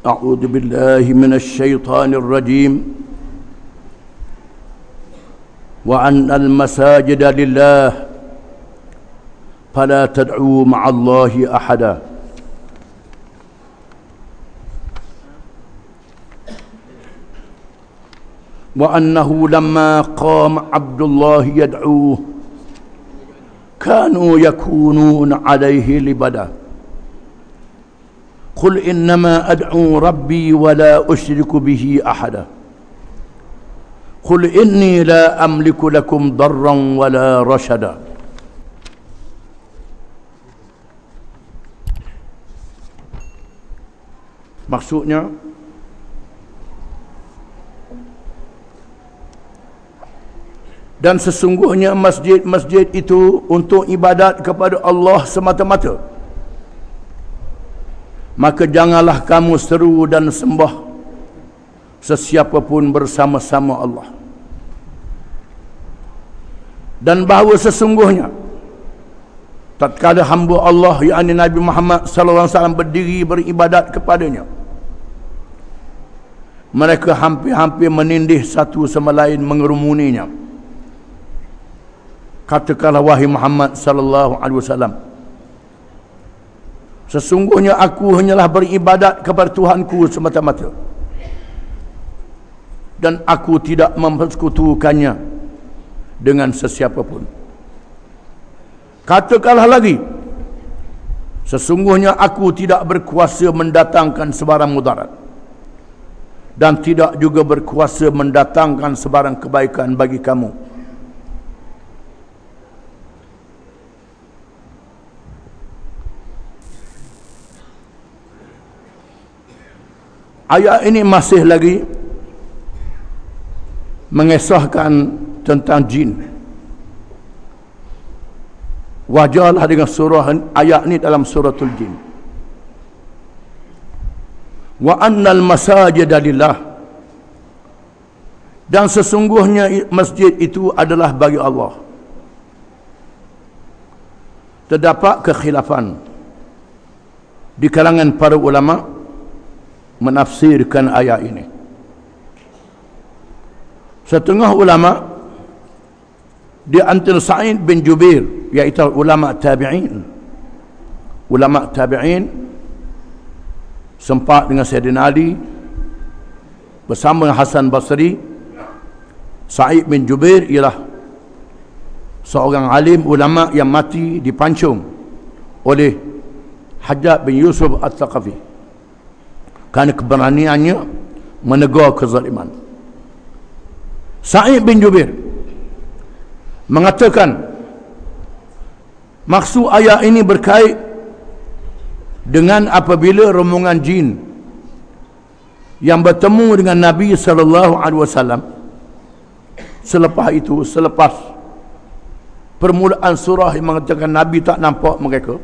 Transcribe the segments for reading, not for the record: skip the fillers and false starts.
أعوذ بالله من الشيطان الرجيم وأن المساجد لله فلا تدعوا مع الله أحدا وأنه لما قام عبد الله يدعوه كانوا يكونون عليه لبدا قل إنما أدعو ربي ولا أشرك به أحدا قل إني لا أملك لكم ضرا ولا رشدا. Maksudnya, dan sesungguhnya masjid-masjid itu untuk ibadat kepada Allah semata-mata. Maka janganlah kamu seru dan sembah sesiapa pun bersama-sama Allah. Dan bahawa sesungguhnya tatkala hamba Allah yakni Nabi Muhammad sallallahu alaihi wasallam berdiri beribadat kepadanya, mereka hampir-hampir menindih satu sama lain, mengerumuninya. Katakanlah wahai Muhammad sallallahu alaihi wasallam, sesungguhnya aku hanyalah beribadat kepada Tuhanku semata-mata, dan aku tidak mempersekutukannya dengan sesiapa pun. Katakanlah lagi, sesungguhnya aku tidak berkuasa mendatangkan sebarang mudarat, dan tidak juga berkuasa mendatangkan sebarang kebaikan bagi kamu. Ayat ini masih lagi mengesahkan tentang jin. Wajarlah dengan surah ayat ini dalam suratul jin. Wa annal masajida lillah, dan sesungguhnya masjid itu adalah bagi Allah. Terdapat kekhilafan di kalangan para ulama menafsirkan ayat ini. Setengah ulama di antara Sa'id bin Jubair, iaitu ulama tabi'in. Ulama tabi'in sempat dengan Sayyidina Ali bersama dengan Hasan Basri. Sa'id bin Jubair ialah seorang alim ulama yang mati dipancung oleh Hajjaj bin Yusuf Al-Thaqafi kerana keberaniannya menegur kezaliman. Sa'id bin Jubair mengatakan maksud ayat ini berkait dengan apabila rombongan jin yang bertemu dengan Nabi SAW, selepas permulaan surah yang mengatakan Nabi tak nampak mereka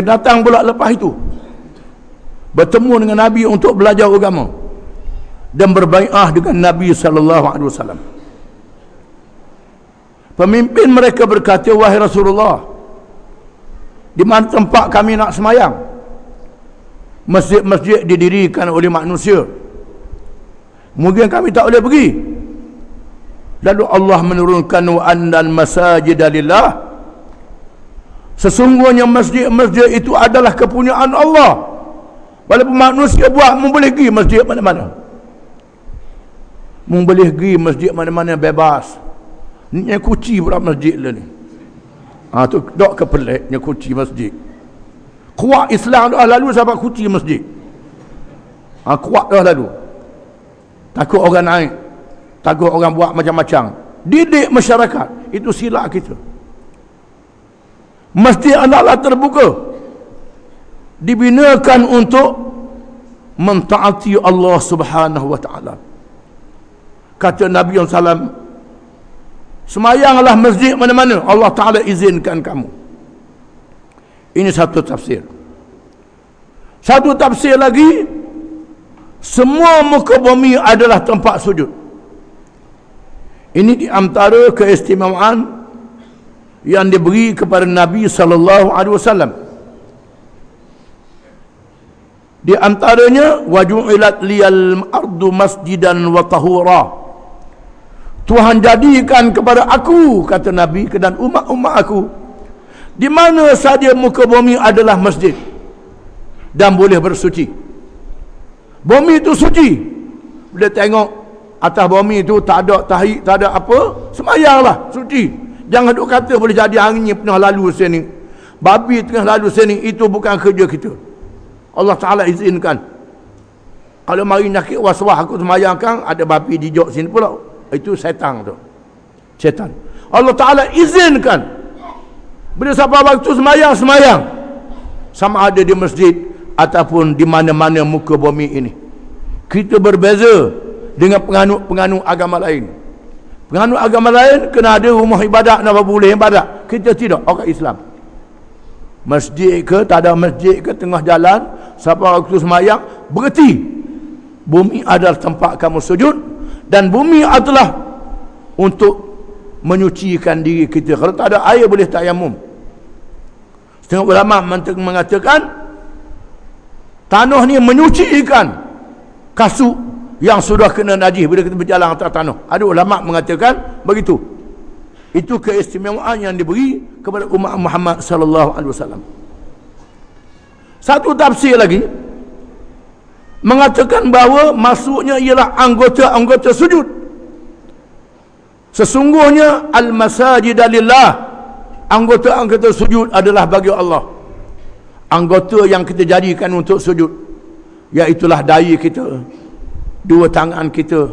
datang pula lepas itu bertemu dengan Nabi untuk belajar agama dan berbai'ah dengan Nabi SAW. Pemimpin mereka berkata, wahai Rasulullah, di mana tempat kami nak semayang? Masjid-masjid didirikan oleh manusia, mungkin kami tak boleh pergi. Lalu Allah menurunkan wa annal masajida lillah, sesungguhnya masjid-masjid itu adalah kepunyaan Allah. Walaupun manusia buat, boleh pergi masjid mana-mana, boleh pergi masjid mana-mana bebas. Ni kunci pula masjid lah ni. Tu dok ke pelik ni kunci masjid. Kuat Islam dah lalu sampai kunci masjid. Kuat dah lalu. Takut orang naik, takut orang buat macam-macam. Didik masyarakat, itu silap kita. Masjid adalah terbuka, dibinakan untuk mentaati Allah Subhanahu wa taala. Kata Nabi SAW, semayanglah masjid mana-mana, Allah Ta'ala izinkan kamu. Ini satu tafsir. Satu tafsir lagi, semua muka bumi adalah tempat sujud. Ini di antara keistimewaan yang diberi kepada Nabi SAW. Di antaranya waju'ilat liyal ardu masjidan wa tahura. Tuhan jadikan kepada aku, kata Nabi, dan umat-umat aku, di mana saja muka bumi adalah masjid dan boleh bersuci. Bumi itu suci. Bila tengok atas bumi itu tak ada tahi, tak ada apa, semayanglah, suci. Jangan duk kata boleh jadi angin pernah lalu sini, babi tengah lalu sini, itu bukan kerja kita. Allah Ta'ala izinkan. Kalau mari nyakit waswah aku semayangkan, ada babi dijok sini pula, itu setan tu. Setan. Allah Ta'ala izinkan. Bila sampai waktu semayang, sama ada di masjid ataupun di mana-mana muka bumi ini. Kita berbeza dengan penganut agama lain. Penganut agama lain kena ada rumah ibadat, nak boleh ibadat. Kita tidak, orang Islam. Masjid ke, tak ada masjid ke, tengah jalan, sampai waktu semayang, berhenti. Bumi adalah tempat kamu sujud, dan bumi adalah untuk menyucikan diri kita. Kalau tak ada air boleh tayamum. Setengah ulama mengatakan tanah ni menyucikan kasut yang sudah kena najis bila kita berjalan atas tanah. Ada ulama mengatakan begitu. Itu keistimewaan yang diberi kepada umat Muhammad sallallahu alaihi wasallam. Satu tafsir lagi mengatakan bahawa maksudnya ialah anggota-anggota sujud. Sesungguhnya al-masajid lillah, anggota-anggota sujud adalah bagi Allah. Anggota yang kita jadikan untuk sujud, iaitulah dahi kita, dua tangan kita,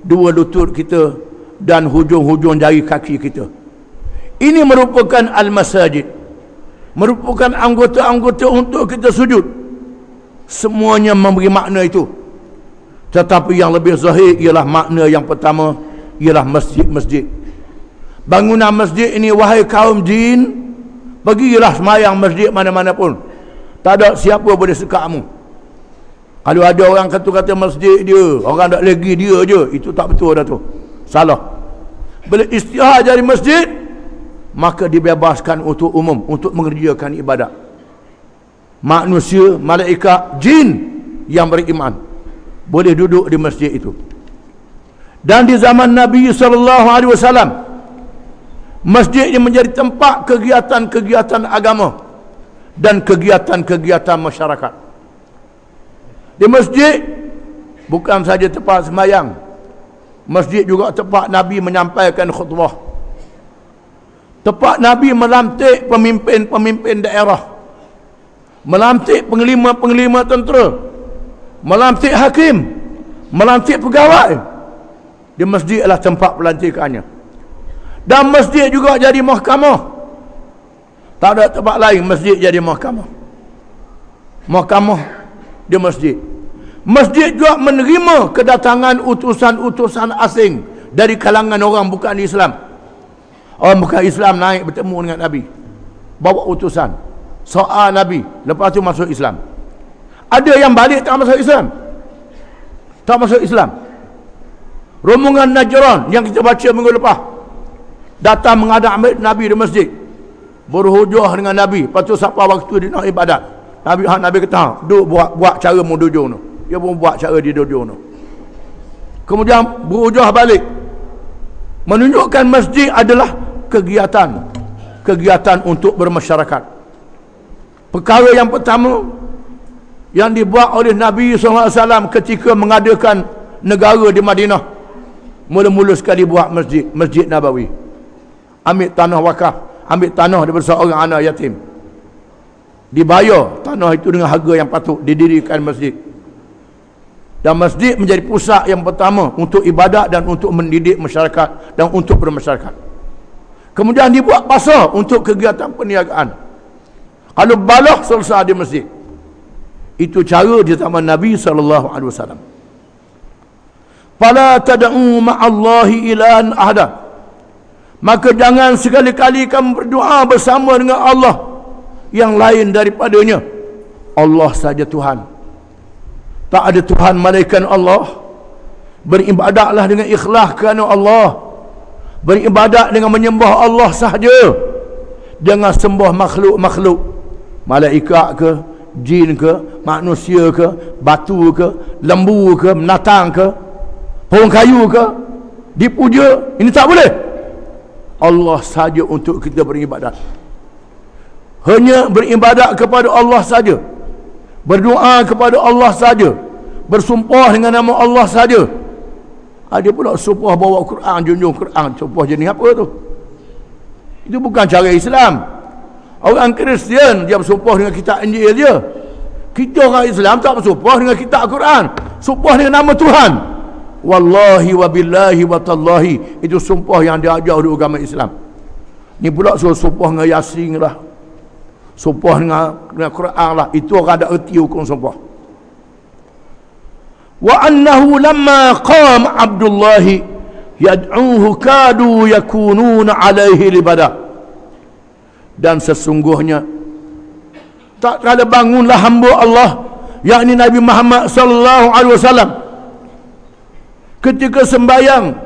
dua lutut kita, dan hujung-hujung jari kaki kita. Ini merupakan al-masajid, merupakan anggota-anggota untuk kita sujud. Semuanya memberi makna itu. Tetapi yang lebih zahir ialah makna yang pertama, ialah masjid-masjid. Bangunan masjid ini, wahai kaum jin, pergilah semayang masjid mana-mana pun. Tak ada siapa boleh sekamu. Kalau ada orang kata masjid dia, orang tak lagi dia je, itu tak betul dah tu. Salah. Bila istihar dari masjid, maka dibebaskan untuk umum, untuk mengerjakan ibadat. Manusia, malaikat, jin yang beriman boleh duduk di masjid itu. Dan di zaman Nabi SAW, masjid ini menjadi tempat kegiatan-kegiatan agama dan kegiatan-kegiatan masyarakat. Di masjid bukan saja tempat sembahyang, masjid juga tempat Nabi menyampaikan khutbah, tempat Nabi melantik pemimpin-pemimpin daerah, melantik penglima-penglima tentera, melantik hakim, melantik pegawai. Di masjid adalah tempat pelantikannya. Dan masjid juga jadi mahkamah. Tak ada tempat lain masjid jadi mahkamah. Mahkamah di masjid. Masjid juga menerima kedatangan utusan-utusan asing dari kalangan orang bukan Islam. Orang bukan Islam naik bertemu dengan Nabi, bawa utusan, soal Nabi, lepas tu masuk Islam. Ada yang balik tak masuk Islam, tak masuk Islam. Rombongan Najran yang kita baca minggu lepas datang menghadap Nabi di masjid, berhujah dengan Nabi. Lepas tu sampai waktu dia nak ibadat, Nabi kata, duk buat cara mu duduk tu. Dia pun buat cara dia duduk tu. Kemudian berhujah balik, menunjukkan masjid adalah kegiatan untuk bermasyarakat. Perkara yang pertama yang dibuat oleh Nabi SAW ketika mengadakan negara di Madinah, mula-mula sekali buat Masjid Nabawi. Ambil tanah wakaf, ambil tanah daripada seorang anak yatim, dibayar tanah itu dengan harga yang patut, didirikan masjid. Dan masjid menjadi pusat yang pertama untuk ibadat dan untuk mendidik masyarakat dan untuk bermasyarakat. Kemudian dibuat pasar untuk kegiatan perniagaan. Kalau balah selesai di masjid. Itu cara di zaman Nabi SAW. Fala tad'u ma'allahi ilahan ahada. Maka jangan sekali-kali kamu berdoa bersama dengan Allah yang lain daripadanya. Allah saja Tuhan. Tak ada Tuhan melainkan Allah. Beribadatlah dengan ikhlas kerana Allah. Beribadat dengan menyembah Allah sahaja. Jangan sembah makhluk-makhluk, malaikat ke, jin ke, manusia ke, batu ke, lembu ke, binatang ke, pohon kayu ke, dipuja. Ini tak boleh. Allah saja untuk kita beribadat. Hanya beribadat kepada Allah saja, berdoa kepada Allah saja, bersumpah dengan nama Allah saja. Ada pula sumpah bawa Quran, junjung Quran. Sumpah jenis apa tu? Itu bukan cara Islam. Orang Kristian dia bersumpah dengan kitab Injil dia. Kita orang Islam tak bersumpah dengan kitab Quran, sumpah dengan nama Tuhan. Wallahi wa billahi wa tallahi. Itu sumpah yang diajar oleh agama Islam. Ni pula suruh sumpah dengan Yasin lah, sumpah dengan Quran lah. Itu orang ada erti hukum sumpah. Wa annahu lamma qama Abdullah yad'uhu kadu yakununa alaihi libada. Dan sesungguhnya tak kala bangunlah hamba Allah, yakni Nabi Muhammad sallallahu alaihi wasallam, ketika sembahyang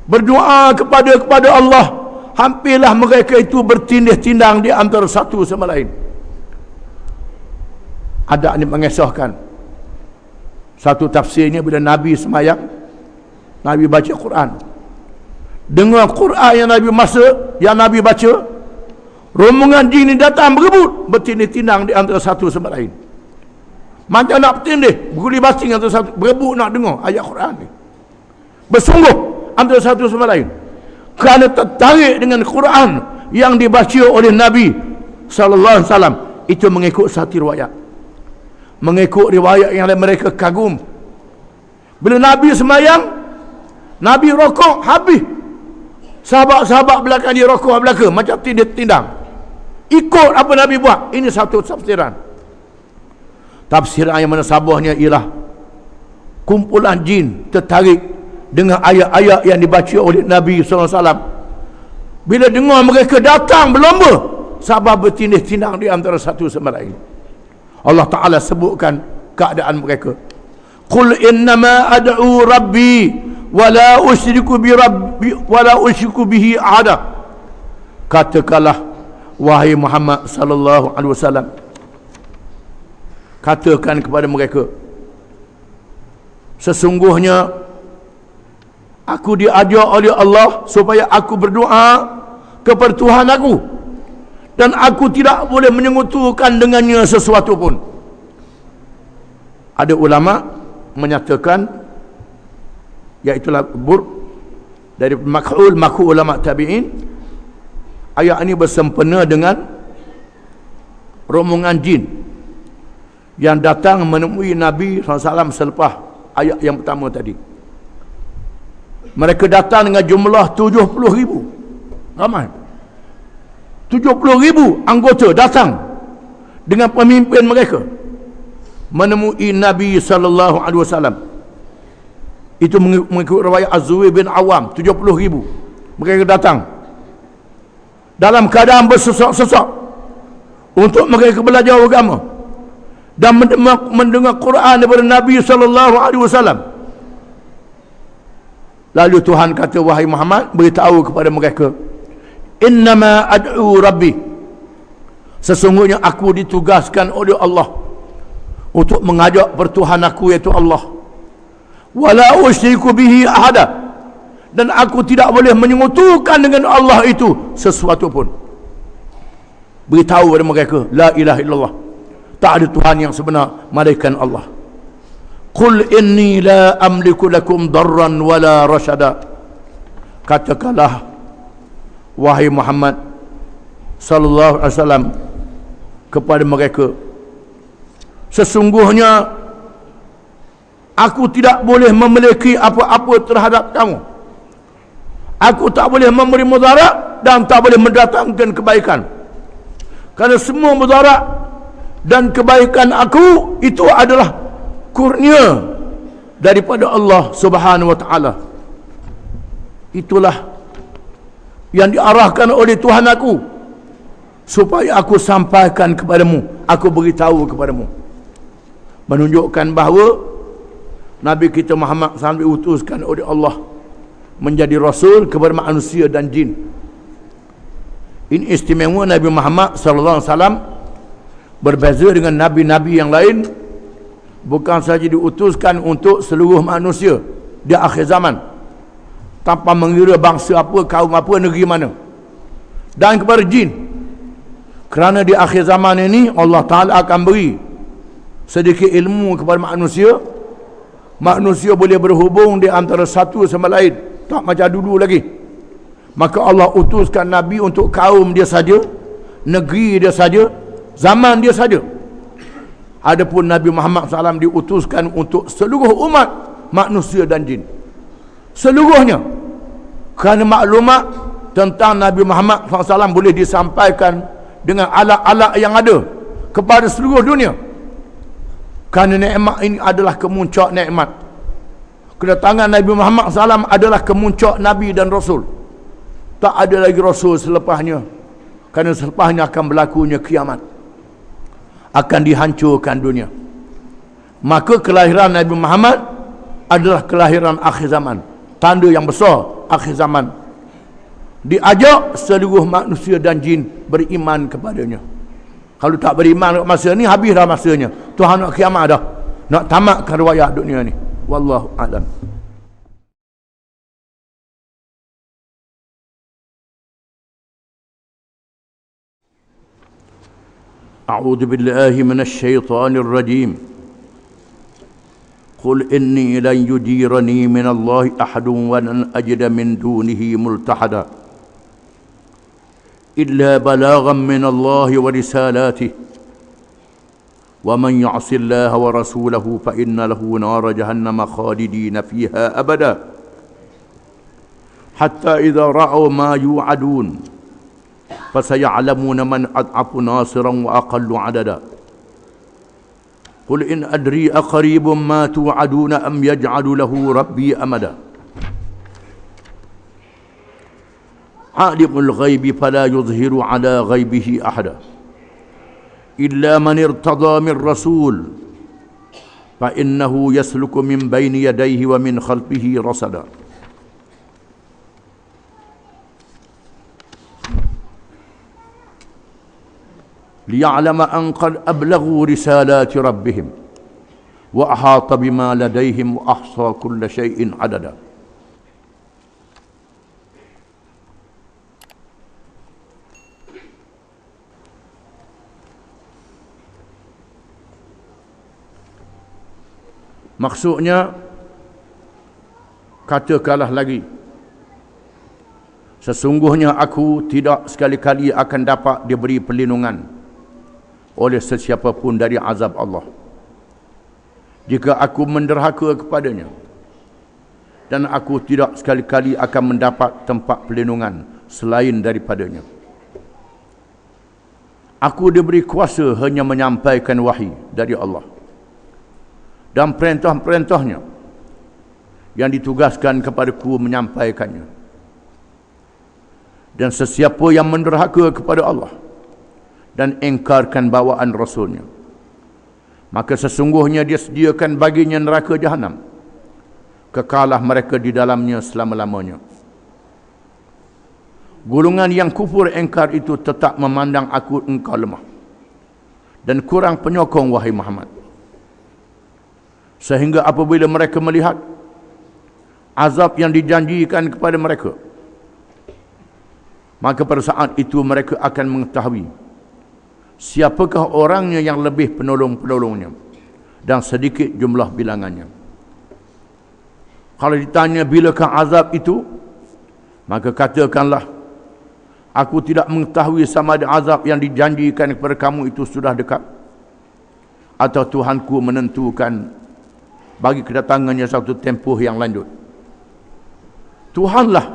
berdoa kepada Allah, hampirlah mereka itu bertindih-tindang di antara satu sama lain. Ada yang mengesahkan satu tafsirnya bila Nabi sembahyang, Nabi baca Quran. Dengar Quran yang Nabi baca, rombongan jin ini datang berebut, bertindih-tindang di antara satu sama lain. Macam nak bertindih, berguli basing antara satu, berebut nak dengar ayat Quran ni. Bersungguh antara satu sama lain, kerana tertarik dengan Quran yang dibaca oleh Nabi sallallahu alaihi wasallam. Itu mengikut satu riwayat, mengikut riwayat yang mereka kagum. Bila Nabi sembahyang, Nabi rokok habis, sahabat-sahabat belakang dia rokok belakang macam tindih-tindang, ikut apa Nabi buat. Ini satu tafsiran. Tafsiran yang mana sabahnya ialah kumpulan jin tertarik dengan ayat-ayat yang dibaca oleh Nabi SAW. Bila dengar mereka datang berlomba, sahabat bertindih-tindang di antara satu sama lain. Allah Ta'ala sebutkan keadaan mereka. Qul innama ad'u rabbi wala usyriku bihi ahada. Katakanlah wahai Muhammad sallallahu alaihi wasallam, katakan kepada mereka, sesungguhnya aku diajar oleh Allah supaya aku berdoa kepada Tuhan aku, dan aku tidak boleh menyekutukan dengannya sesuatu pun. Ada ulama menyatakan, iaitulah dari makhul ulama tabi'in, ayat ini bersempena dengan rombongan jin yang datang menemui Nabi SAW selepas ayat yang pertama tadi. Mereka datang dengan jumlah 70,000. Ramai. 70,000 anggota datang dengan pemimpin mereka menemui Nabi SAW. Itu mengikut riwayat Az-Zubair bin Awam, 70,000 mereka datang dalam keadaan bersesak-sesak untuk mereka belajar agama dan mendengar Quran daripada Nabi SAW. Lalu Tuhan kata, wahai Muhammad, beritahu kepada mereka, innama ad'u rabbi, sesungguhnya aku ditugaskan oleh Allah untuk mengajak bertuhan aku, iaitu Allah. Wala usyriku bihi ahada, dan aku tidak boleh menyekutukan dengan Allah itu sesuatu pun. Beritahu kepada mereka, la ilaha illallah, tak ada Tuhan yang sebenar malaikat Allah. Qul inni la amliku lakum darran wala rasyada. Katakanlah wahai Muhammad sallallahu alaihi wasallam kepada mereka, sesungguhnya aku tidak boleh memiliki apa-apa terhadap kamu. Aku tak boleh memberi mudarat dan tak boleh mendatangkan kebaikan. Kerana semua mudarat dan kebaikan aku itu adalah kurnia daripada Allah Subhanahu wa taala. Itulah yang diarahkan oleh Tuhan aku supaya aku sampaikan kepadamu, aku beritahu kepadamu, menunjukkan bahawa Nabi kita Muhammad SAW diutuskan oleh Allah menjadi Rasul kepada manusia dan jin. Ini istimewa Nabi Muhammad SAW Berbeza dengan nabi-nabi yang lain, bukan saja diutuskan untuk seluruh manusia di akhir zaman, tanpa mengira bangsa apa, kaum apa, negeri mana, dan kepada jin. Kerana di akhir zaman ini Allah Ta'ala akan beri sedikit ilmu kepada manusia. Manusia boleh berhubung di antara satu sama lain, tak macam dulu lagi. Maka Allah utuskan Nabi untuk kaum dia saja, negeri dia saja, zaman dia saja. Adapun Nabi Muhammad SAW diutuskan untuk seluruh umat manusia dan jin, seluruhnya. Kerana maklumat tentang Nabi Muhammad SAW boleh disampaikan dengan alat-alat yang ada kepada seluruh dunia. Kerana nikmat ini adalah kemuncak nikmat. Kedatangan Nabi Muhammad SAW adalah kemuncak Nabi dan Rasul. Tak ada lagi Rasul selepasnya. Kerana selepasnya akan berlakunya kiamat, akan dihancurkan dunia. Maka kelahiran Nabi Muhammad adalah kelahiran akhir zaman, tanda yang besar akhir zaman. Diajak seluruh manusia dan jin beriman kepadanya. Kalau tak beriman masa ni, habis dah masanya. Tuhan nak kiamat dah, nak tamatkan riwayat dunia ni. Wallahu a'lam. A'udzu billahi minasy syaithanir rajim. Qul inni lan yujirani minallahi ahadun wa lan ajida min dunihi multahada illa balaghan minallahi wa risalatihi wa man ya'si Allaha wa rasulahu fa inna lahu nar jahannam khalidina fiha abada hatta idza ra'aw ma yu'adun fasaya'lamuna man ad'afu nasiran wa aqallu 'adada. Qul in adri aqribun ma tu'aduna am yaj'alu lahu rabbi amada. Alimul ghaibi fala yuzhiru ala ghaibihi ahada illa man irtada min rasul fa innahu yasluku min bayni yadayhi wa min khalfihi rasada. liya'lama an qad ablaghu risalati rabbihim wa ahata bima ladaihim wa ahsa kulla syai'in adada. Maksudnya, katakanlah lagi, sesungguhnya aku tidak sekali-kali akan dapat diberi perlindungan oleh sesiapa pun dari azab Allah jika aku menderhaka kepadanya, dan aku tidak sekali-kali akan mendapat tempat perlindungan selain daripadanya. Aku diberi kuasa hanya menyampaikan wahyu dari Allah dan perintah-perintahnya yang ditugaskan kepadaku menyampaikannya. Dan sesiapa yang menderhaka kepada Allah dan engkarkan bawaan Rasulnya, maka sesungguhnya dia sediakan baginya neraka jahanam, kekalah mereka di dalamnya selama-lamanya. Golongan yang kufur engkar itu tetap memandang aku engkau lemah dan kurang penyokong, wahai Muhammad, sehingga apabila mereka melihat azab yang dijanjikan kepada mereka, maka pada saat itu mereka akan mengetahui siapakah orangnya yang lebih penolong-penolongnya dan sedikit jumlah bilangannya. Kalau ditanya bilakah azab itu, maka katakanlah, aku tidak mengetahui sama ada azab yang dijanjikan kepada kamu itu sudah dekat, atau Tuhanku menentukan bagi kedatangannya satu tempoh yang lanjut. Tuhanlah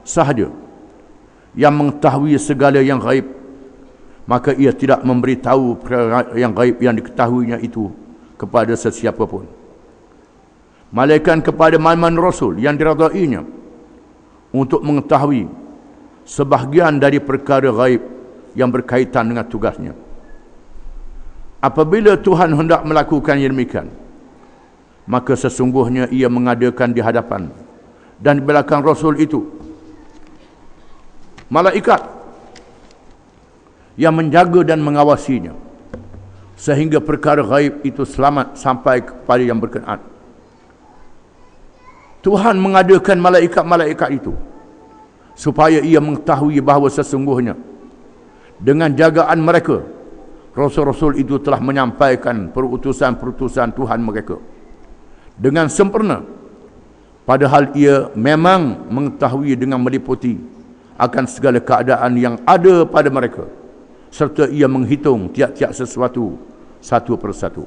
sahaja yang mengetahui segala yang gaib, maka ia tidak memberitahu perkara yang gaib yang diketahuinya itu kepada sesiapa pun, malaikat kepada man Rasul yang diradainya untuk mengetahui sebahagian dari perkara gaib yang berkaitan dengan tugasnya. Apabila Tuhan hendak melakukan yang demikian, maka sesungguhnya ia mengadakan di hadapan dan di belakang Rasul itu malaikat yang menjaga dan mengawasinya, sehingga perkara ghaib itu selamat sampai kepada yang berkenaan. Tuhan mengadakan malaikat-malaikat itu supaya ia mengetahui bahawa sesungguhnya dengan jagaan mereka, Rasul-Rasul itu telah menyampaikan perutusan-perutusan Tuhan mereka dengan sempurna, padahal ia memang mengetahui dengan meliputi akan segala keadaan yang ada pada mereka, serta ia menghitung tiap-tiap sesuatu satu persatu.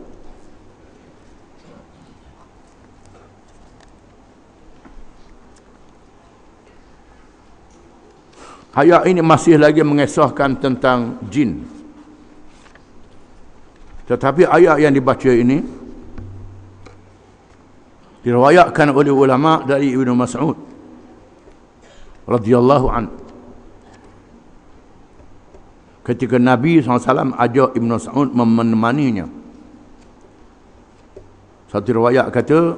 Ayat ini masih lagi mengesahkan tentang jin. Tetapi ayat yang dibaca ini diriwayatkan oleh ulama dari Ibnu Mas'ud radhiyallahu anhu. Ketika Nabi SAW ajak Ibnu Mas'ud menemaninya. Satu riwayat kata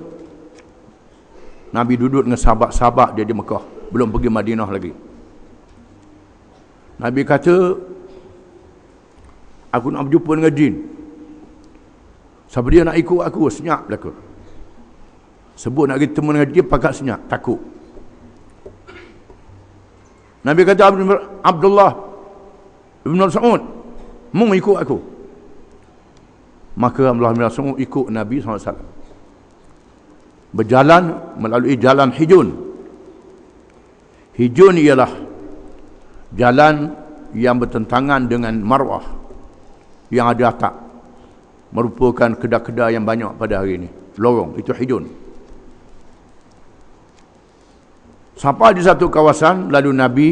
Nabi duduk dengan sahabat-sahabat dia di Mekah, belum pergi Madinah lagi. Nabi kata, aku nak berjumpa dengan jin. Siapa dia nak ikut aku? Senyap belaka. Sebut nak pergi temu dengan jin, pakat senyap, takut. Nabi kata, Abdullah Ibn Mas'ud, mau ikut aku? Maka Abdullah Ibn Mas'ud ikut Nabi SAW. Berjalan melalui jalan Hijun. Hijun ialah jalan yang bertentangan dengan Marwah yang ada atap, merupakan kedai-kedai yang banyak pada hari ini. Lorong, itu Hijun. Sampai di satu kawasan, lalu Nabi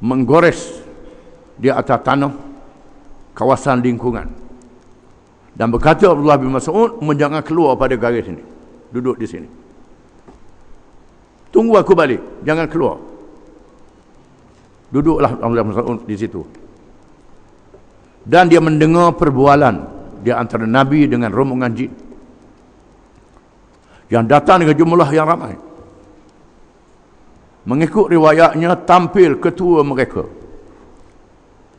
menggores di atas tanah kawasan lingkungan dan berkata Abdullah bin Mas'ud, jangan keluar pada garis ini, duduk di sini, tunggu aku balik, jangan keluar. Duduklah Abdullah bin Mas'ud di situ. Dan dia mendengar perbualan di antara Nabi dengan rombongan jin yang datang dengan jumlah yang ramai. Mengikut riwayatnya, tampil ketua mereka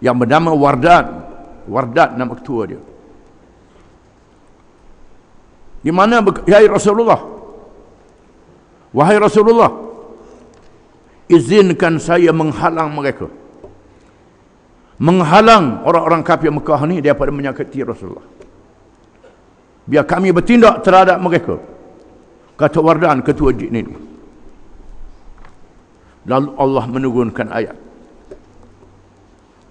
yang bernama Wardad nama ketua dia. Di mana, wahai Rasulullah, izinkan saya menghalang mereka, menghalang orang-orang kafir Mekah ni daripada menyakiti Rasulullah, biar kami bertindak terhadap mereka, kata Wardan, ketua jin ini. Lalu Allah menurunkan ayat,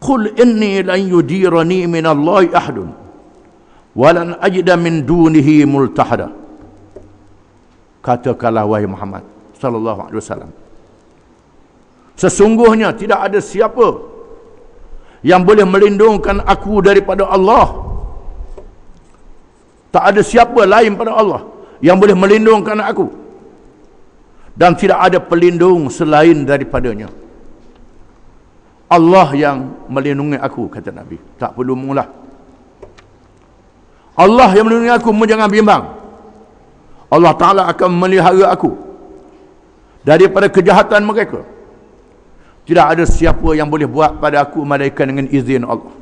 qul inni lan yudirani minallahi ahadun walan ajida min dunihi multahada. Katakanlah wahai Muhammad sallallahu alaihi wasallam, sesungguhnya tidak ada siapa yang boleh melindungkan aku daripada Allah. Tak ada siapa lain pada Allah yang boleh melindungkan aku, dan tidak ada pelindung selain daripadanya. Allah yang melindungi aku, kata Nabi. Tak perlu mengulah. Allah yang melindungi aku, jangan bimbang. Allah Ta'ala akan melihara aku daripada kejahatan mereka. Tidak ada siapa yang boleh buat pada aku melainkan dengan izin Allah.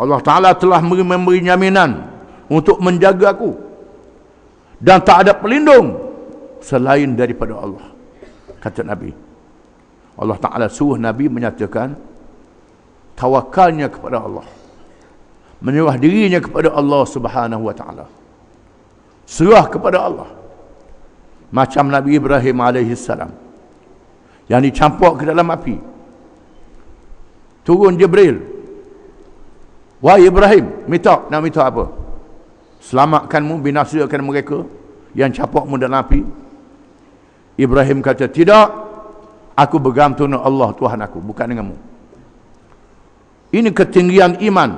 Allah Ta'ala telah memberi jaminan untuk menjaga aku, dan tak ada pelindung selain daripada Allah, kata Nabi. Allah Ta'ala suruh Nabi menyatakan tawakalnya kepada Allah, menyerah dirinya kepada Allah Subhanahu wa Ta'ala, serah kepada Allah. Macam Nabi Ibrahim alaihissalam yang dicampur ke dalam api, turun Jibril, wahai Ibrahim, nak minta apa? Selamatkanmu, binasakan mereka yang campurmu dalam api. Ibrahim kata, tidak, aku bergantung dengan Allah Tuhan aku, bukan denganmu. Ini ketinggian iman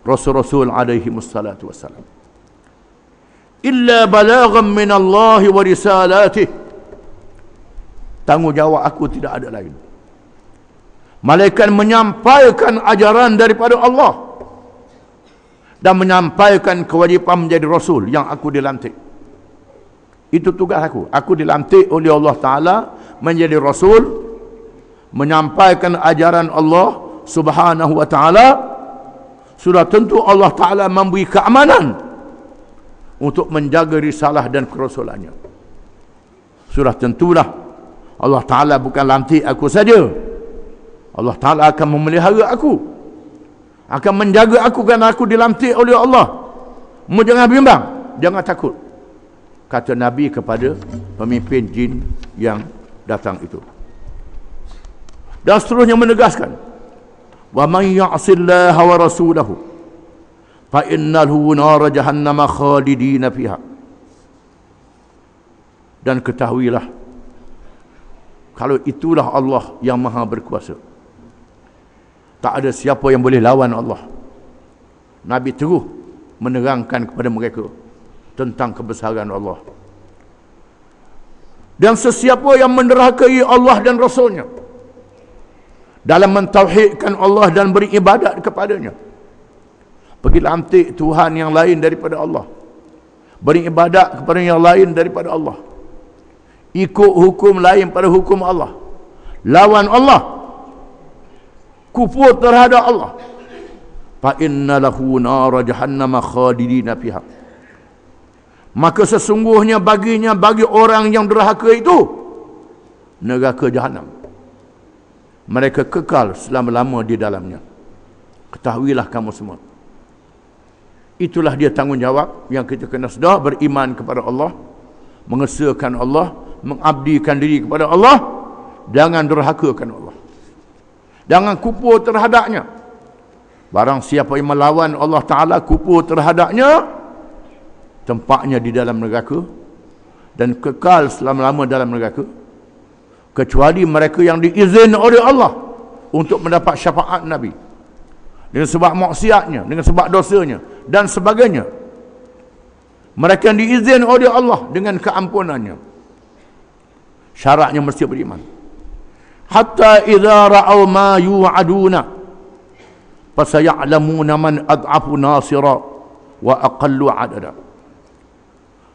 Rasul-Rasul alaihi wassalatu wassalam. Illa balaghan min Allah wa risalatih. Tanggungjawab aku tidak ada lain, malaikat menyampaikan ajaran daripada Allah dan menyampaikan kewajipan menjadi Rasul yang aku dilantik. Itu tugas aku. Aku dilantik oleh Allah Ta'ala menjadi Rasul, menyampaikan ajaran Allah Subhanahu wa Ta'ala sudah tentu Allah Ta'ala memberi keamanan untuk menjaga risalah dan kerasulannya. Sudah tentulah Allah Ta'ala bukan lantik aku saja. Allah Ta'ala akan memelihara aku, akan menjaga aku kerana aku dilantik oleh Allah. Mu jangan bimbang, jangan takut, kata Nabi kepada pemimpin jin yang datang itu. Dan seterusnya menegaskan, wa man ya'sillaha wa rasulahu fa innahu nar jahannam khalidina fiha. Dan ketahuilah, kalau itulah Allah yang maha berkuasa, tak ada siapa yang boleh lawan Allah. Nabi terus menerangkan kepada mereka tentang kebesaran Allah. Dan sesiapa yang menderhakai Allah dan Rasulnya dalam mentauhidkan Allah dan beribadat kepadanya, pergi lantik Tuhan yang lain daripada Allah, beribadat kepada yang lain daripada Allah, ikut hukum lain pada hukum Allah, lawan Allah, kufur terhadap Allah, fa inna lahu nar jahannam khalidina fiha. Maka sesungguhnya bagi orang yang derhaka itu neraka jahanam, mereka kekal selama-lama di dalamnya. Ketahuilah kamu semua, itulah dia tanggungjawab yang kita kena sedar. Beriman kepada Allah, mengesahkan Allah, mengabdikan diri kepada Allah, jangan derhakakan Allah, jangan kufur terhadapnya. Barang siapa yang melawan Allah Ta'ala, kufur terhadapnya, tempatnya di dalam neraka dan kekal selama-lama dalam neraka, kecuali mereka yang diizin oleh Allah untuk mendapat syafaat Nabi dengan sebab maksiatnya, dengan sebab dosanya dan sebagainya. Mereka yang diizin oleh Allah dengan keampunannya. Syaratnya mesti beriman. Hatta idza ra'aw ma yu'aduna fasaya'lamuna man ad'afu nasira wa aqallu 'adada.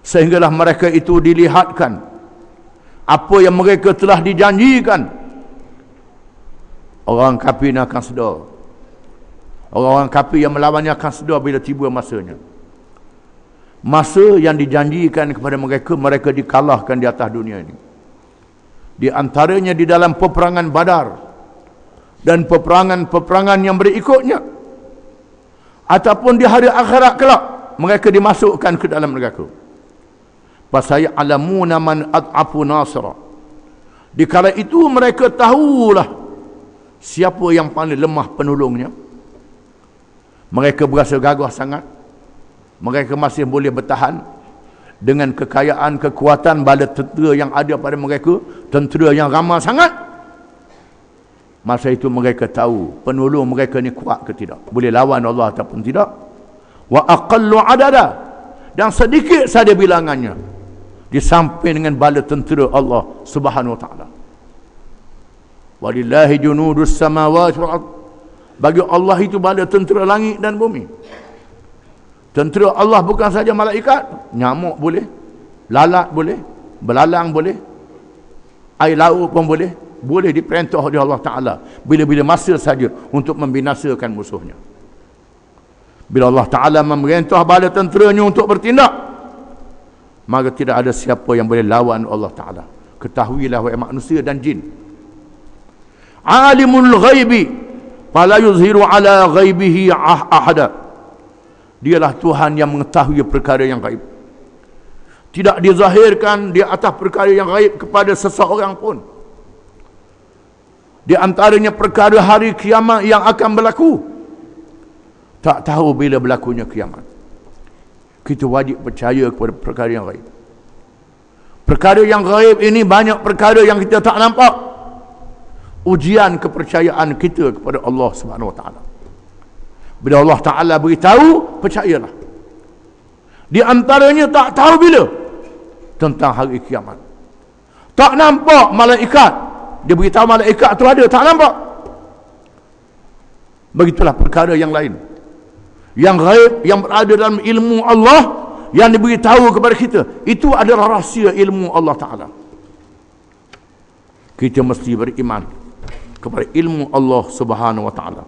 Sehinggalah mereka itu dilihatkan apa yang mereka telah dijanjikan. Orang kafir akan sedar, orang-orang kafir yang melawannya akan sedar bila tiba masanya. Masa yang dijanjikan kepada mereka, mereka dikalahkan di atas dunia ini. Di antaranya di dalam peperangan Badar dan peperangan-peperangan yang berikutnya, ataupun di hari akhirat kelak mereka dimasukkan ke dalam neraka. Fasaya'lamuna man ad'afu nasra. Di kala itu mereka tahulah siapa yang paling lemah penolongnya. Mereka berasa gagah sangat, mereka masih boleh bertahan dengan kekayaan, kekuatan bala tentera yang ada pada mereka, tentera yang ramai sangat. Masa itu mereka tahu penolong mereka ni kuat ke tidak, boleh lawan Allah ataupun tidak. Wa aqallu adada, dan sedikit saja bilangannya di samping dengan bala tentera Allah Subhanahu wa taala. Walillahi junudus samawati wal ard. Bagi Allah itu bala tentera langit dan bumi. Tentera Allah bukan saja malaikat, nyamuk boleh, lalat boleh, belalang boleh, air laut pun boleh diperintah oleh Allah Ta'ala bila-bila masa saja untuk membinasakan musuhnya. Bila Allah Ta'ala memerintah bala tenteranya untuk bertindak, maka tidak ada siapa yang boleh lawan Allah Ta'ala. Ketahuilah wahai manusia dan jin, alimul ghaibi fala yuzhiru ala ghaibihi ahada. Dialah Tuhan yang mengetahui perkara yang gaib, tidak dizahirkan di atas perkara yang gaib kepada seseorang pun. Di antaranya perkara hari kiamat yang akan berlaku, tak tahu bila berlakunya kiamat. Kita wajib percaya kepada perkara yang gaib. Perkara yang gaib ini banyak perkara yang kita tak nampak. Ujian kepercayaan kita kepada Allah Subhanahu wa taala. Bila Allah Ta'ala beritahu, percayalah. Di antaranya tak tahu bila tentang hari kiamat. Tak nampak malaikat, dia beritahu malaikat tu ada, tak nampak. Begitulah perkara yang lain, yang gaib, yang berada dalam ilmu Allah, yang diberitahu kepada kita. Itu adalah rahsia ilmu Allah Ta'ala. Kita mesti beriman kepada ilmu Allah Subhanahu wa Ta'ala.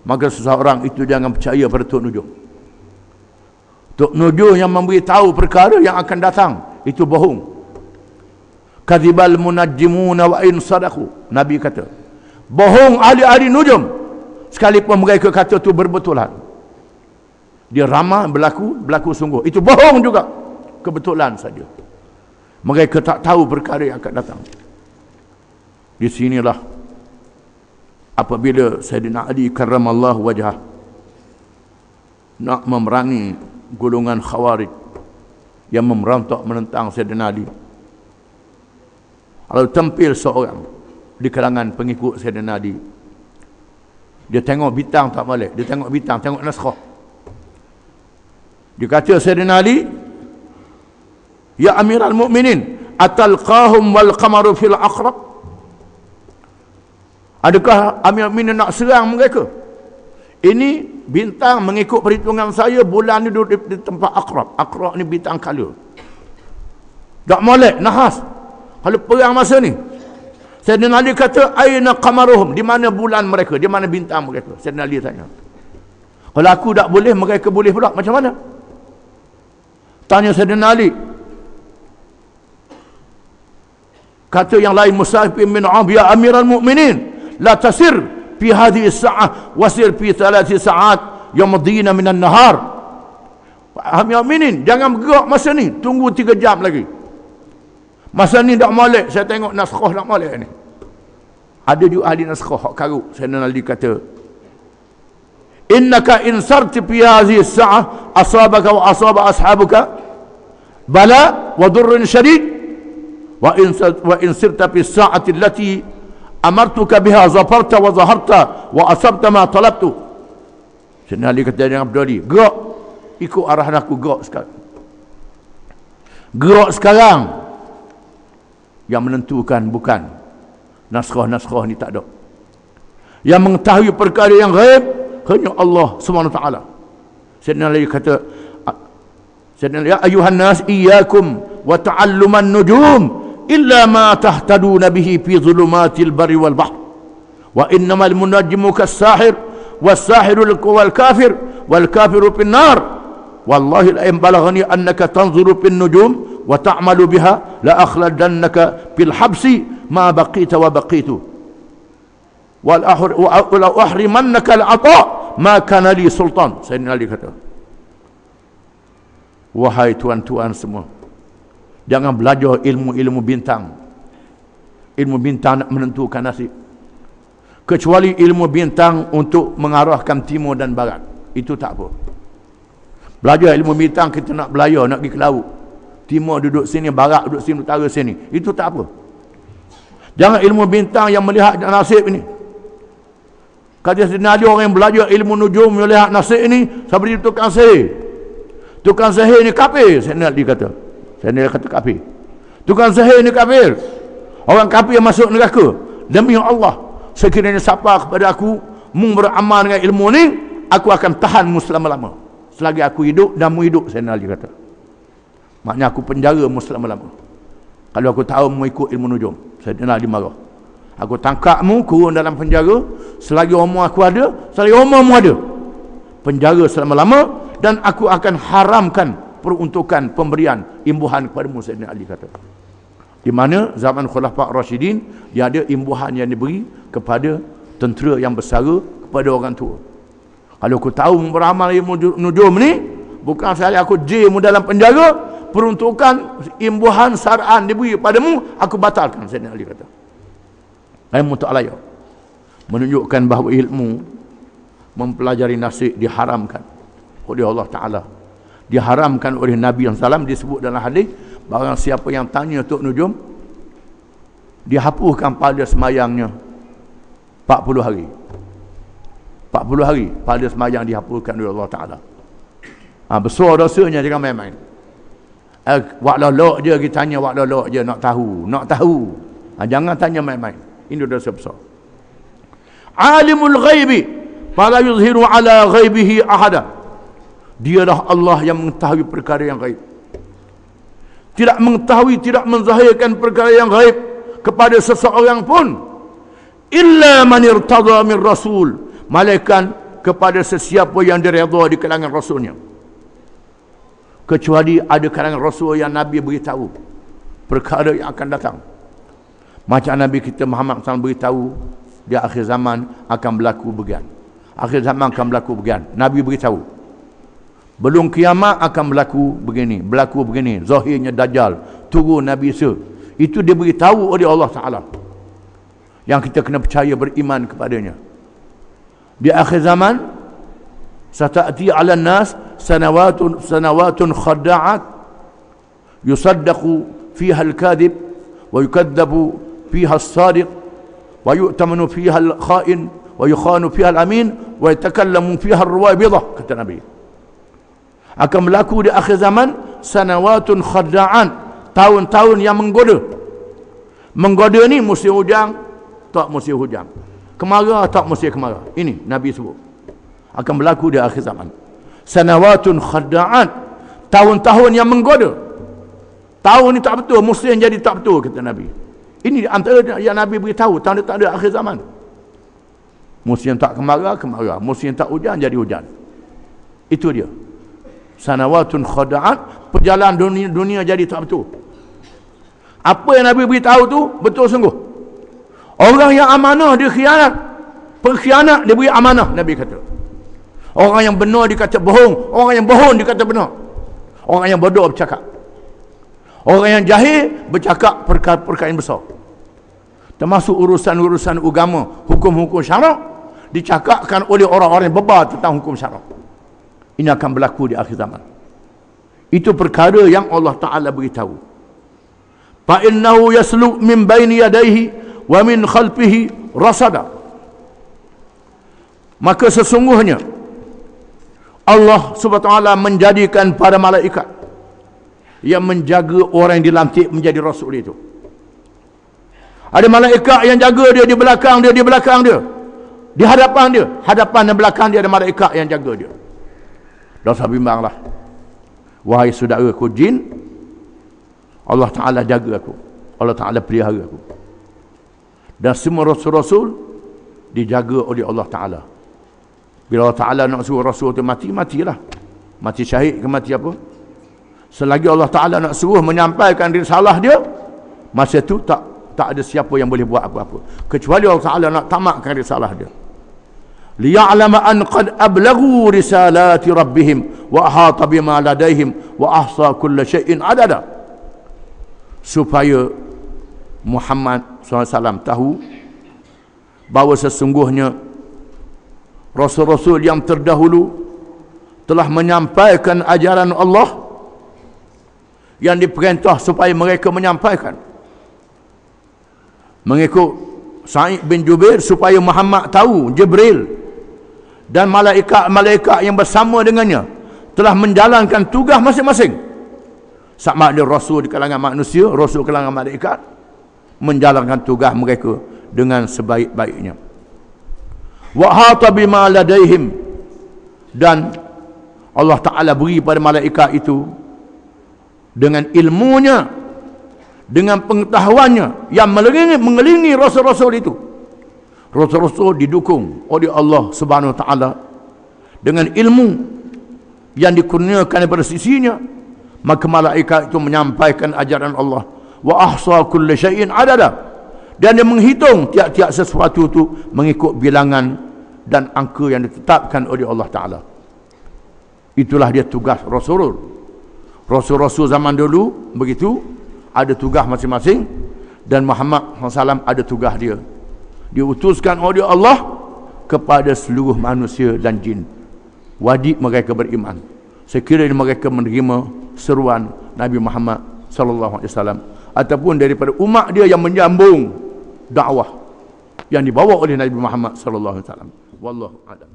maka seseorang itu jangan percaya pada Tok Nujum. Tok Nujum yang memberitahu perkara yang akan datang itu bohong. Kadzibal munajjimuna wa in sadaqu. Nabi kata, bohong ahli-ahli nujum sekalipun mereka kata itu berbetulan. Dia ramah berlaku sungguh. Itu bohong juga. Kebetulan saja. Mereka tak tahu perkara yang akan datang. Di sinilah apabila Sayyidina Ali karramallahu wajhah nak memerangi golongan Khawarij yang memberontak menentang Sayyidina Ali. Lalu tampil seorang di kalangan pengikut Sayyidina Ali. Dia tengok bintang tak balik. Dia tengok bintang, tengok naskah. Dia kata Sayyidina Ali, ya Amirul Mukminin, atalqahum wal qamaru fil aqrab? Adakah Amirul Mukminin nak serang mereka? Ini bintang mengikut perhitungan saya, bulan ni duduk di tempat aqrab. Aqrab ni bintang kala. Tak molek, nahas. Kalau perang masa ni, Sayyidina Ali kata, aina qamaruhum? Di mana bulan mereka? Di mana bintang mereka? Sayyidina Ali tanya. Kalau aku tak boleh, mereka boleh pula. Macam mana? Tanya Sayyidina Ali. Kata yang lain, Mus'ab bin Umair, ya Amirul Mukminin, la tasir fi hadhihi as-sa'ah wasir fi 3 sa'at yamadina min an-nahar. Amirul Mukminin, jangan bergerak masa ni, tunggu 3 jam lagi. Masa ni tak molek, saya tengok naskah tak molek ni. Ada juga ahli naskah hak karut. Sayyidina Ali kata, innaka in sarti fi hadhihi as-sa'ah asabaka wa asaba ashabuka bala wa durrun shadid wa in sirta fi as-sa'ati allati amartuka biha zafarta wa zaharta wa asabta ma talabtu. Sayyidina Ali kata dengan berdiri, gerak ikut arahan aku, gerak sekarang. Gerak sekarang. Yang menentukan bukan naskah-naskah ni, tak ada. Yang mengetahui perkara yang ghaib hanya Allah SWT. Sayyidina Ali kata, ya ayuhan nas iyyakum wa ta'alluman nujum illa ma tahtaduna bihi fi dhulumatil barri wal bahr wa innamal munajjimu kas-sahir was-sahiru wal kafir wal kafiru fin nar wallahi la in balaghani annaka tanzuru fin nujum wa ta'malu biha la akhladannaka fil habsi ma baqita wa baqitu wal ahrimannaka al-ata ma kana li sultan. Sayyidina Ali kata, wahai tuan-tuan semua, jangan belajar ilmu-ilmu bintang. Ilmu bintang nak menentukan nasib, kecuali ilmu bintang untuk mengarahkan timur dan barat. Itu tak apa. Belajar ilmu bintang, kita nak belayar, nak pergi ke laut, timur duduk sini, barat duduk sini, utara sini, itu tak apa. Jangan ilmu bintang yang melihat nasib ini. Kata Sayyidina Ali, orang yang belajar ilmu nujum melihat nasib ini seperti tukang sihir. Tukang sihir ni kafir. Sayyidina Ali kata. Sayyidina Ali kata kafir. Tukang sihir ni kafir. Orang kafir yang masuk neraka. Demi Allah, sekiranya siapa kepada aku beramal dengan ilmu ni, aku akan tahanmu selama-lama. Selagi aku hidup dan mu hidup, Sayyidina Ali kata. Maknanya aku penjara mu selama-lama. Kalau aku tahu mu ikut ilmu nujum. Sayyidina Ali marah. Aku tangkapmu, kurung dalam penjara selagi umur aku ada, selagi umurmu ada. Penjara selama-lama, dan aku akan haramkan peruntukan pemberian imbuhan kepadamu, Sayyidina Ali kata. Di mana zaman Khulafa' Rasyidin, dia ada imbuhan yang diberi kepada tentera yang bersara, kepada orang tua. Kalau aku tahu beramal ilmu nujum ni, bukan sekali aku jemu dalam penjara, peruntukan imbuhan sar'an diberi padamu, aku batalkan, Sayyidina Ali kata. Ilmu ta'alaya menunjukkan bahawa ilmu mempelajari nasib diharamkan oleh Allah Ta'ala, diharamkan oleh Nabi SAW. Disebut dalam hadis, barang siapa yang tanya Tok Nujum, dihapuskan pada semayangnya 40 hari. 40 hari pada semayang dihapuskan oleh Allah Ta'ala. Besar dosanya, jangan main-main. Wak lolok je kita tanya, wak lolok je, nak tahu. Jangan tanya main-main. Ini dosa besar. Alimul ghaibi fala yuzhiru ala ghaibihi ahada. Dialah Allah yang mengetahui perkara yang gaib. Tidak mengetahui, tidak menzahirkan perkara yang gaib kepada seseorang pun illa man irtada min rasul, malaikat kepada sesiapa yang diredha di kalangan Rasulnya, kecuali ada kalangan Rasul yang Nabi beritahu perkara yang akan datang. Macam Nabi kita Muhammad SAW beritahu di akhir zaman akan berlaku begian. Akhir zaman akan berlaku begian. Nabi beritahu belum kiamat akan berlaku begini, zahirnya Dajjal, turun Nabi Isa. Itu dia beritahu oleh Allah Ta'ala, yang kita kena percaya, beriman kepadanya. Di akhir zaman sata'ti 'ala an-nas sanawatun khadda'at yusaddaqu fiha al-kadhib wa yukadzabu fiha as-sadiq wa yu'tamanu fiha al-kha'in wa yukhanu fiha al-amin wa yatakallamu fiha ar-ruwabidah, kata Nabi. Akan berlaku di akhir zaman sanawatun khadda'an, tahun-tahun yang menggoda. Menggoda ni musim hujan, tak musim hujan. Kemarau, tak musim kemarau. Ini Nabi sebut akan berlaku di akhir zaman. Sanawatun khadda'an, tahun-tahun yang menggoda. Tahun ni tak betul, musim jadi tak betul, kata Nabi. Ini antara yang Nabi beritahu tanda-tanda akhir zaman. Musim tak kemarau, kemarau. Musim tak hujan, jadi hujan. Itu dia. Sanawatun khadda'an, perjalanan dunia jadi tak betul. Apa yang Nabi beritahu tu betul sungguh. Orang yang amanah dia khianat, pengkhianat dia beri amanah, Nabi kata. Orang yang benar dikata bohong, orang yang bohong dikata benar. Orang yang bodoh bercakap. Orang yang jahil bercakap perkara-perkara yang besar. Termasuk urusan-urusan agama, hukum-hukum syarak dicakapkan oleh orang-orang yang bebar tentang hukum syarak. Ini akan berlaku di akhir zaman. Itu perkara yang Allah Ta'ala beritahu. Fa innahu yaslu min baini yadayhi wa min khalfihi rasada. Maka sesungguhnya Allah Subhanahu wa Ta'ala menjadikan para malaikat yang menjaga orang yang dilantik menjadi rasul itu. Ada malaikat yang jaga dia di belakang dia, di belakang dia, di hadapan dia, hadapan dan belakang dia ada malaikat yang jaga dia. Dah usah bimbanglah, wahai saudaraku jin, Allah Ta'ala jaga aku, Allah Ta'ala pelihara aku. Dan semua rasul-rasul dijaga oleh Allah Ta'ala. Bila Allah Ta'ala nak suruh rasul tu mati, matilah. Mati syahid ke mati apa, selagi Allah Ta'ala nak suruh menyampaikan risalah dia, masa tu tak ada siapa yang boleh buat apa-apa, kecuali Allah Ta'ala nak tamatkan risalah dia. Liya'lama an qad ablaghu risalati rabbihim wa ahata bima ladaihim wa ahsa kulla syai'in adada. Supaya Muhammad SAW tahu bahawa sesungguhnya rasul-rasul yang terdahulu telah menyampaikan ajaran Allah yang diperintah supaya mereka menyampaikan. Mengikut Sa'id bin Jubair, supaya Muhammad tahu Jibril dan malaikat-malaikat yang bersama dengannya telah menjalankan tugas masing-masing. Sama ada rasul di kalangan manusia, rasul di kalangan malaikat, menjalankan tugas mereka dengan sebaik-baiknya. Wa hata bima ladaihim, dan Allah Ta'ala beri pada malaikat itu dengan ilmunya, dengan pengetahuannya yang mengelilingi rasul-rasul itu. Rasul-rasul didukung oleh Allah Subhanahu Wa Ta'ala dengan ilmu yang dikurniakan daripada sisinya. Maka malaikat itu menyampaikan ajaran Allah. Wa ahsa kulli syai'in adada, dan dia menghitung tiap-tiap sesuatu itu mengikut bilangan dan angka yang ditetapkan oleh Allah Ta'ala. Itulah dia tugas rasul. Rasul-rasul zaman dulu begitu, ada tugas masing-masing, dan Muhammad SAW ada tugas dia. Diutuskan oleh Allah kepada seluruh manusia dan jin. Wajib mereka beriman sekiranya mereka menerima seruan Nabi Muhammad SAW, ataupun daripada umat dia yang menyambung dakwah yang dibawa oleh Nabi Muhammad SAW. Wallahu a'lam.